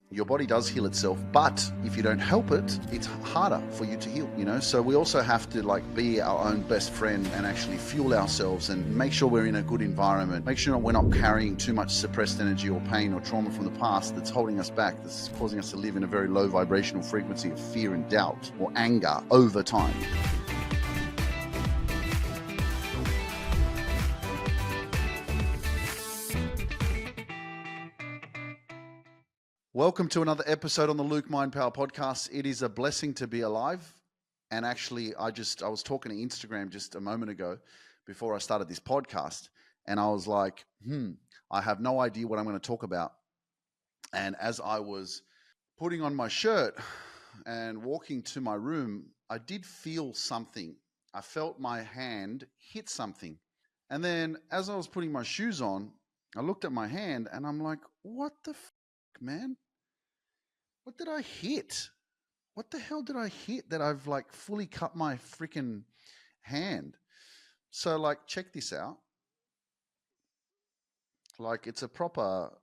Your body does heal itself, but if you don't help it, it's harder for you to heal, So we also have to be our own best friend and actually fuel ourselves and make sure we're in a good environment. Make sure we're not carrying too much suppressed energy or pain or trauma from the past that's holding us back, that's causing us to live in a very low vibrational frequency of fear and doubt or anger over time. Welcome to another episode on the Luke Mind Power podcast. It is a blessing to be alive. And actually, I was talking to Instagram just a moment ago before I started this podcast. And I was like, I have no idea what I'm going to talk about. And as I was putting on my shirt and walking to my room, I did feel something. I felt my hand hit something. And then as I was putting my shoes on, I looked at my hand and I'm like, what the man? What did I hit? What the hell did I hit that I've fully cut my freaking hand? So check this out. It's a proper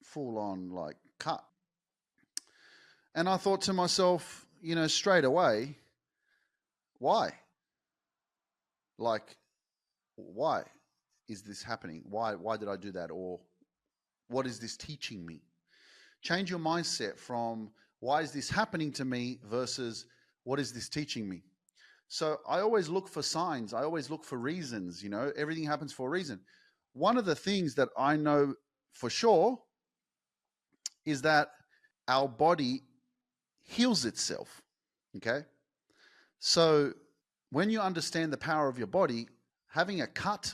full on cut. And I thought to myself, straight away, why? Why is this happening? Why did I do that? Or what is this teaching me? Change your mindset from why is this happening to me versus what is this teaching me? So I always look for signs. I always look for reasons, everything happens for a reason. One of the things that I know for sure is that our body heals itself, okay? So when you understand the power of your body, having a cut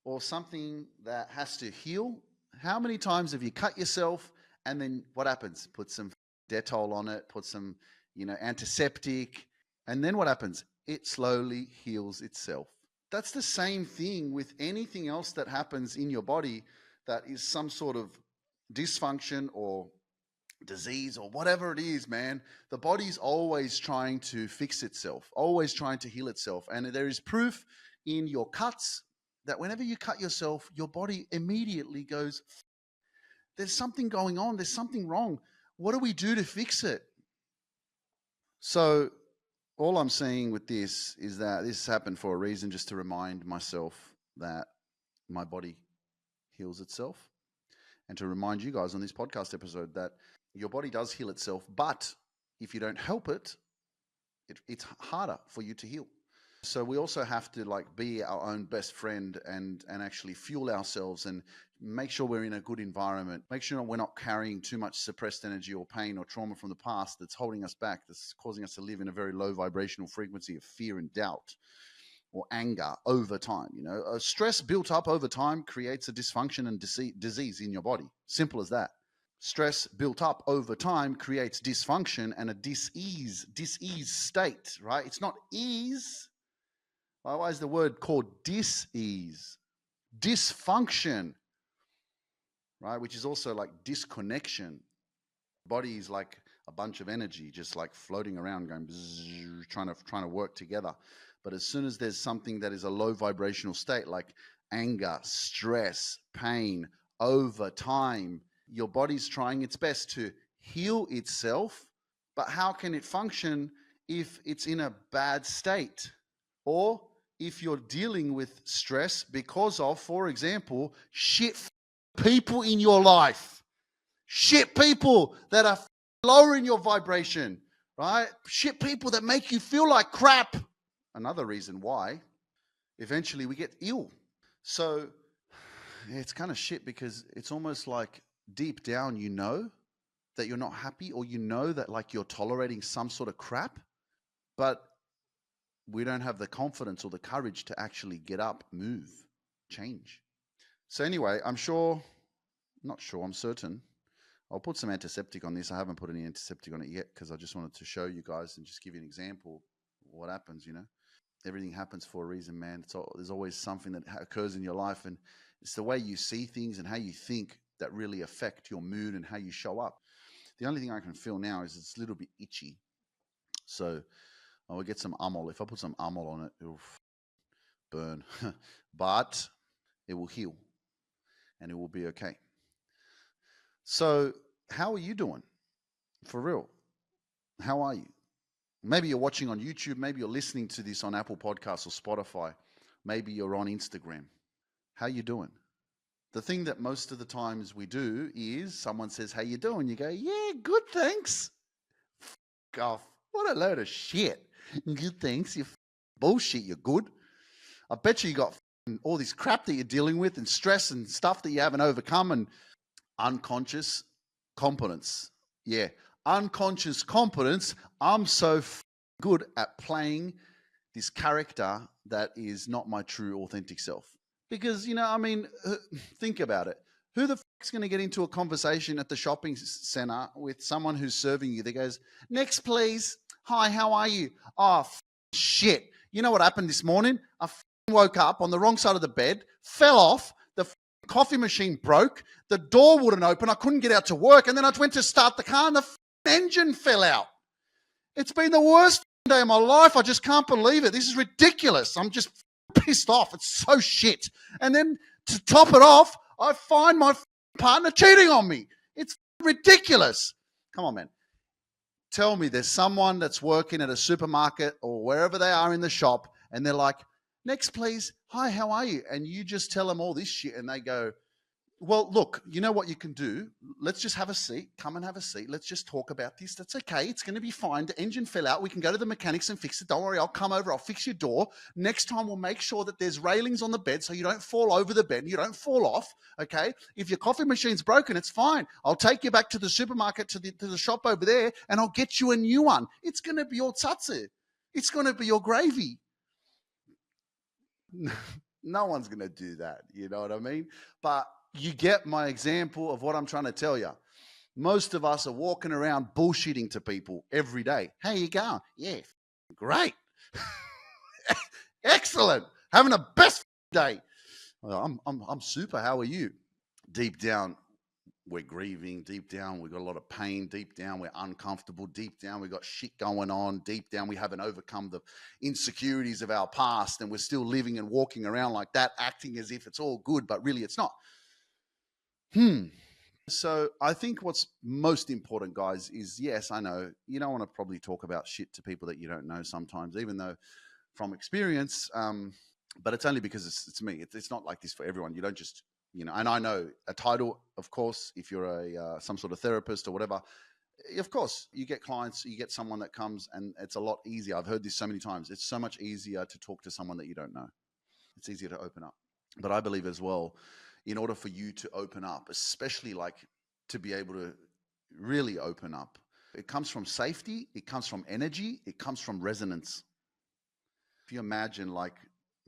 or something that has to heal, how many times have you cut yourself? And then what happens? Put some Dettol on it, put some, antiseptic. And then what happens? It slowly heals itself. That's the same thing with anything else that happens in your body that is some sort of dysfunction or disease or whatever it is, man. The body's always trying to fix itself, always trying to heal itself. And there is proof in your cuts that whenever you cut yourself, your body immediately goes, there's something going on. There's something wrong. What do we do to fix it? So all I'm saying with this is that this happened for a reason, just to remind myself that my body heals itself, and to remind you guys on this podcast episode that your body does heal itself, but if you don't help it, it's harder for you to heal. So we also have to be our own best friend and actually fuel ourselves and make sure we're in a good environment. Make sure we're not carrying too much suppressed energy or pain or trauma from the past that's holding us back, that's causing us to live in a very low vibrational frequency of fear and doubt or anger over time. Stress built up over time creates a dysfunction and disease in your body. Simple as that. Stress built up over time creates dysfunction and a disease state, right? It's not ease. Why is the word called dis-ease? Dysfunction, right? Which is also disconnection. Body is like a bunch of energy just floating around, going bzzz, trying to work together. But as soon as there's something that is a low vibrational state, like anger, stress, pain, over time, your body's trying its best to heal itself. But how can it function if it's in a bad state? Or if you're dealing with stress because of, for example, shit people in your life, shit people that are lowering your vibration, right? Shit people that make you feel like crap. Another reason why eventually we get ill. So it's kind of shit because it's almost like deep down that you're not happy, or that you're tolerating some sort of crap, but we don't have the confidence or the courage to actually get up, move, change. So anyway, I'm certain. I'll put some antiseptic on this. I haven't put any antiseptic on it yet because I just wanted to show you guys and just give you an example of what happens, Everything happens for a reason, man. There's always something that occurs in your life, and it's the way you see things and how you think that really affect your mood and how you show up. The only thing I can feel now is it's a little bit itchy. So I will get some amol. If I put some amol on it, it'll burn. But it will heal and it will be okay. So How are you doing? For real. How are you? Maybe you're watching on YouTube. Maybe you're listening to this on Apple Podcasts or Spotify. Maybe you're on Instagram. How you doing? The thing that most of the times we do is someone says, how you doing? You go, yeah, good, thanks. F off. What a load of shit. Good, thanks. You bullshit, you're good. I bet you got all this crap that you're dealing with and stress and stuff that you haven't overcome and unconscious competence. Yeah, unconscious competence. I'm so good at playing this character that is not my true authentic self. Because, think about it. Who the fuck's going to get into a conversation at the shopping center with someone who's serving you that goes, next, please. Hi, how are you? Oh, shit. You know what happened this morning? I woke up on the wrong side of the bed, fell off, the coffee machine broke, the door wouldn't open, I couldn't get out to work, and then I went to start the car and the engine fell out. It's been the worst day of my life. I just can't believe it. This is ridiculous. I'm just pissed off. It's so shit. And then to top it off, I find my partner cheating on me. It's ridiculous. Come on, man. Tell me there's someone that's working at a supermarket or wherever they are in the shop and they're like, next, please. Hi, how are you? And you just tell them all this shit and they go, well, look, you know what you can do? Let's just have a seat. Come and have a seat. Let's just talk about this. That's okay. It's going to be fine. The engine fell out. We can go to the mechanics and fix it. Don't worry. I'll come over. I'll fix your door. Next time, we'll make sure that there's railings on the bed so you don't fall over the bed and you don't fall off, okay? If your coffee machine's broken, it's fine. I'll take you back to the supermarket, to the shop over there, and I'll get you a new one. It's going to be your tsatsu. It's going to be your gravy. No one's going to do that. You know what I mean? But you get my example of what I'm trying to tell you. Most of us are walking around bullshitting to people every day. How you going? Yeah, great. Excellent. Having the best day. Well, I'm super. How are you? Deep down, we're grieving. Deep down, we've got a lot of pain. Deep down, we're uncomfortable. Deep down, we've got shit going on. Deep down, we haven't overcome the insecurities of our past, and we're still living and walking around like that, acting as if it's all good, but really it's not. So I think what's most important, guys, is, yes, I know you don't want to probably talk about shit to people that you don't know sometimes, even though from experience, but it's only because it's me. It's not like this for everyone. You don't just, and I know a title, of course, if you're some sort of therapist or whatever, of course, you get clients, you get someone that comes and it's a lot easier. I've heard this so many times. It's so much easier to talk to someone that you don't know. It's easier to open up. But I believe as well, in order for you to open up, especially like to be able to really open up, it comes from safety, it comes from energy, it comes from resonance. If you imagine like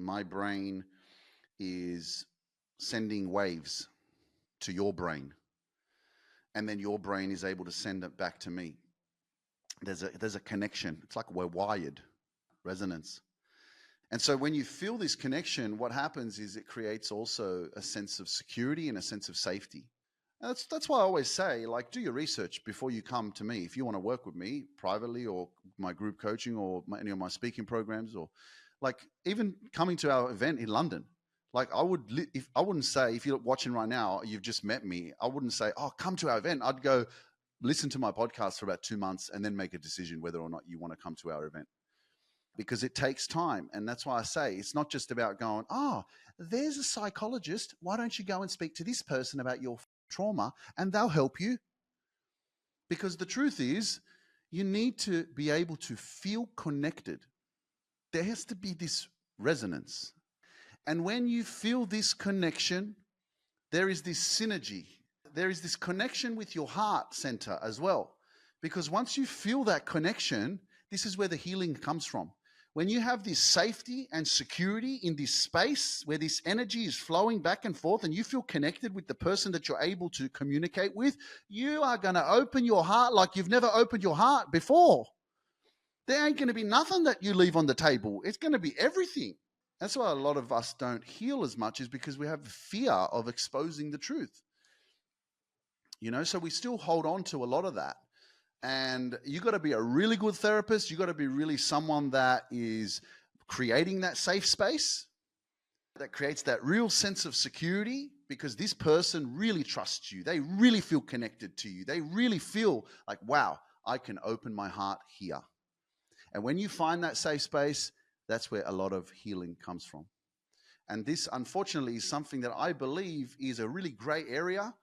my brain is sending waves to your brain, and then your brain is able to send it back to me. There's a connection. It's like we're wired, resonance. And so when you feel this connection, what happens is it creates also a sense of security and a sense of safety. And that's why I always say, like, do your research before you come to me. If you want to work with me privately or my group coaching or any of my speaking programs, or like even coming to our event in London, like I wouldn't say, if you're watching right now, you've just met me, I wouldn't say, oh, come to our event. I'd go listen to my podcast for about 2 months and then make a decision whether or not you want to come to our event. Because it takes time. And that's why I say it's not just about going, oh, there's a psychologist. Why don't you go and speak to this person about your trauma and they'll help you? Because the truth is, you need to be able to feel connected. There has to be this resonance. And when you feel this connection, there is this synergy. There is this connection with your heart center as well. Because once you feel that connection, this is where the healing comes from. When you have this safety and security in this space where this energy is flowing back and forth and you feel connected with the person that you're able to communicate with, you are going to open your heart like you've never opened your heart before. There ain't going to be nothing that you leave on the table. It's going to be everything. That's why a lot of us don't heal as much, is because we have fear of exposing the truth. So we still hold on to a lot of that. And you got to be a really good therapist. You got to be really someone that is creating that safe space, that creates that real sense of security, because this person really trusts you. They really feel connected to you. They really feel like, wow, I can open my heart here. And when you find that safe space, that's where a lot of healing comes from. And this, unfortunately, is something that I believe is a really gray area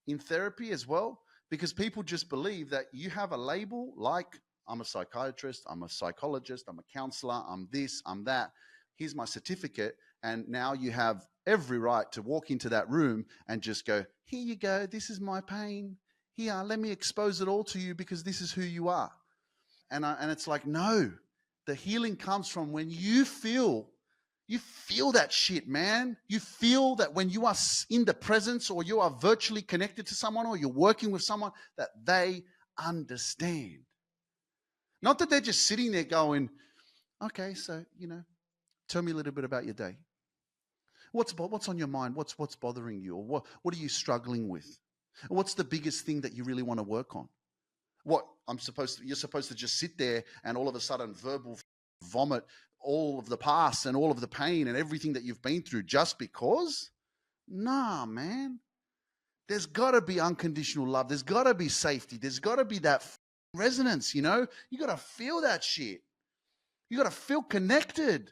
in therapy as well, because people just believe that you have a label like, I'm a psychiatrist, I'm a psychologist, I'm a counselor, I'm this, I'm that. Here's my certificate. And now you have every right to walk into that room and just go, here you go, this is my pain. Here, let me expose it all to you because this is who you are. And it's like, no, the healing comes from when you feel that shit, man. You feel that when you are in the presence or you are virtually connected to someone or you're working with someone, that they understand. Not that they're just sitting there going, okay, so, tell me a little bit about your day. What's on your mind? What's bothering you? Or what are you struggling with? What's the biggest thing that you really want to work on? You're supposed to just sit there and all of a sudden verbal vomit all of the past and all of the pain and everything that you've been through just because? Nah, man. There's got to be unconditional love. There's got to be safety. There's got to be that resonance, You got to feel that shit. You got to feel connected.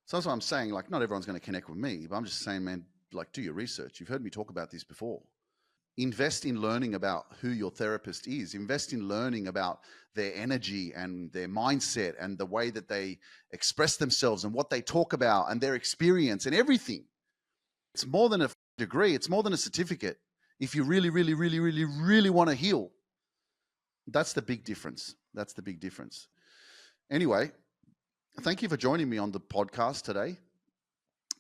So that's what I'm saying. Like, not everyone's going to connect with me, but I'm just saying, man, like, do your research. You've heard me talk about this before. Invest in learning about who your therapist is. Invest in learning about their energy and their mindset and the way that they express themselves and what they talk about and their experience and everything. It's more than a degree. It's more than a certificate. If you really, really, really, really, really want to heal, that's the big difference. That's the big difference. Anyway, thank you for joining me on the podcast today,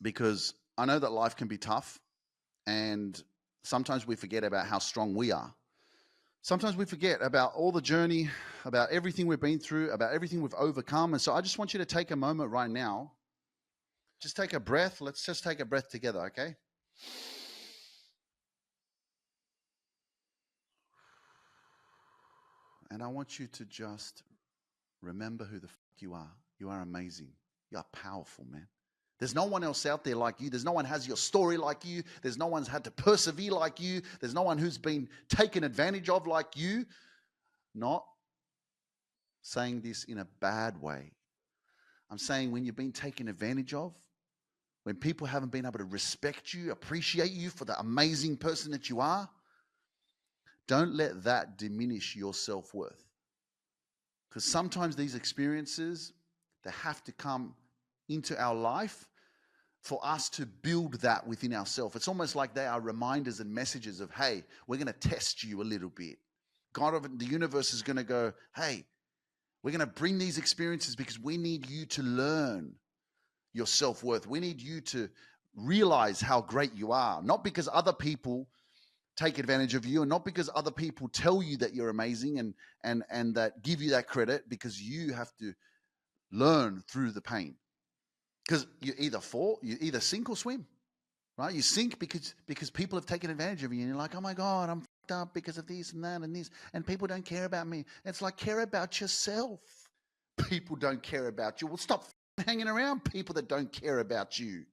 because I know that life can be tough and sometimes we forget about how strong we are. Sometimes we forget about all the journey, about everything we've been through, about everything we've overcome. And so I just want you to take a moment right now. Just take a breath. Let's just take a breath together, okay? And I want you to just remember who the fuck you are. You are amazing. You are powerful, man. There's no one else out there like you. There's no one has your story like you. There's no one's had to persevere like you. There's no one who's been taken advantage of like you. Not saying this in a bad way. I'm saying when you've been taken advantage of, when people haven't been able to respect you, appreciate you for the amazing person that you are, don't let that diminish your self-worth. Because sometimes these experiences, they have to come into our life for us to build that within ourselves. It's almost like they are reminders and messages of, hey, we're going to test you a little bit. God of the universe is going to go, hey, we're going to bring these experiences because we need you to learn your self-worth. We need you to realize how great you are, not because other people take advantage of you and not because other people tell you that you're amazing and that give you that credit, because you have to learn through the pain. Because you either sink or swim, right? You sink because people have taken advantage of you and you're like, oh my God, I'm fucked up because of this and that and this, and people don't care about me. It's like, care about yourself. People don't care about you. Well, stop hanging around people that don't care about you.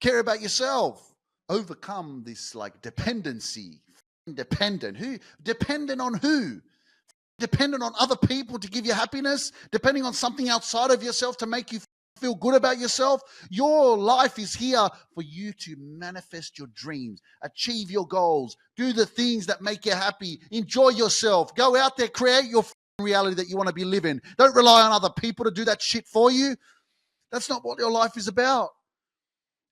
Care about yourself. Overcome this like dependency. Dependent. Who? Dependent on who? Dependent on other people to give you happiness? Depending on something outside of yourself to make you feel good about yourself? Your life is here for you to manifest your dreams, achieve your goals, do the things that make you happy, enjoy yourself, go out there, create your reality that you want to be living. Don't rely on other people to do that shit for you. That's not what your life is about.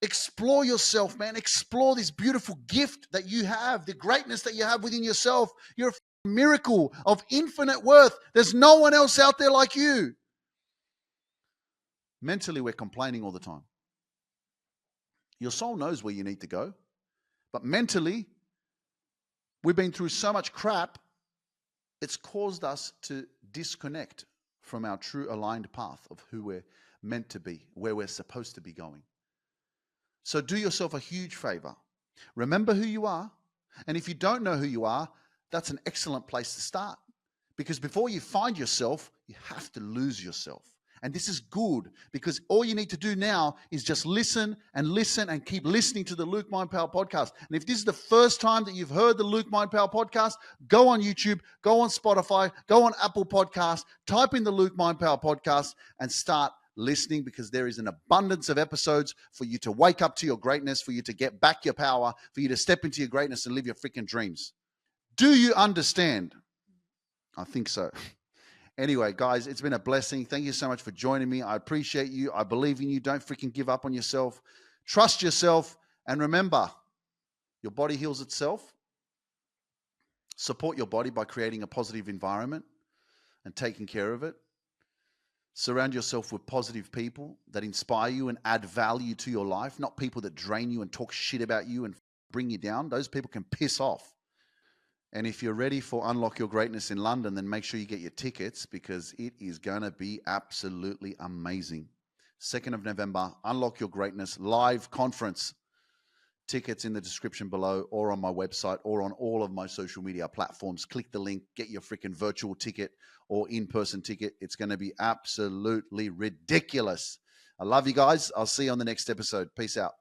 Explore yourself, man. Explore this beautiful gift that you have, the greatness that you have within yourself. You're a miracle of infinite worth. There's no one else out there like you. Mentally, we're complaining all the time. Your soul knows where you need to go. But mentally, we've been through so much crap, it's caused us to disconnect from our true aligned path of who we're meant to be, where we're supposed to be going. So do yourself a huge favor. Remember who you are. And if you don't know who you are, that's an excellent place to start. Because before you find yourself, you have to lose yourself. And this is good because all you need to do now is just listen and keep listening to the Luke Mind Power podcast. And if this is the first time that you've heard the Luke Mind Power podcast, go on YouTube, go on Spotify, go on Apple Podcasts, type in the Luke Mind Power podcast and start listening, because there is an abundance of episodes for you to wake up to your greatness, for you to get back your power, for you to step into your greatness and live your freaking dreams. Do you understand? I think so. Anyway, guys, it's been a blessing. Thank you so much for joining me. I appreciate you. I believe in you. Don't freaking give up on yourself. Trust yourself. And remember, your body heals itself. Support your body by creating a positive environment and taking care of it. Surround yourself with positive people that inspire you and add value to your life, not people that drain you and talk shit about you and bring you down. Those people can piss off. And if you're ready for Unlock Your Greatness in London, then make sure you get your tickets, because it is going to be absolutely amazing. 2nd of November, Unlock Your Greatness live conference. Tickets in the description below, or on my website, or on all of my social media platforms. Click the link, get your freaking virtual ticket or in-person ticket. It's going to be absolutely ridiculous. I love you guys. I'll see you on the next episode. Peace out.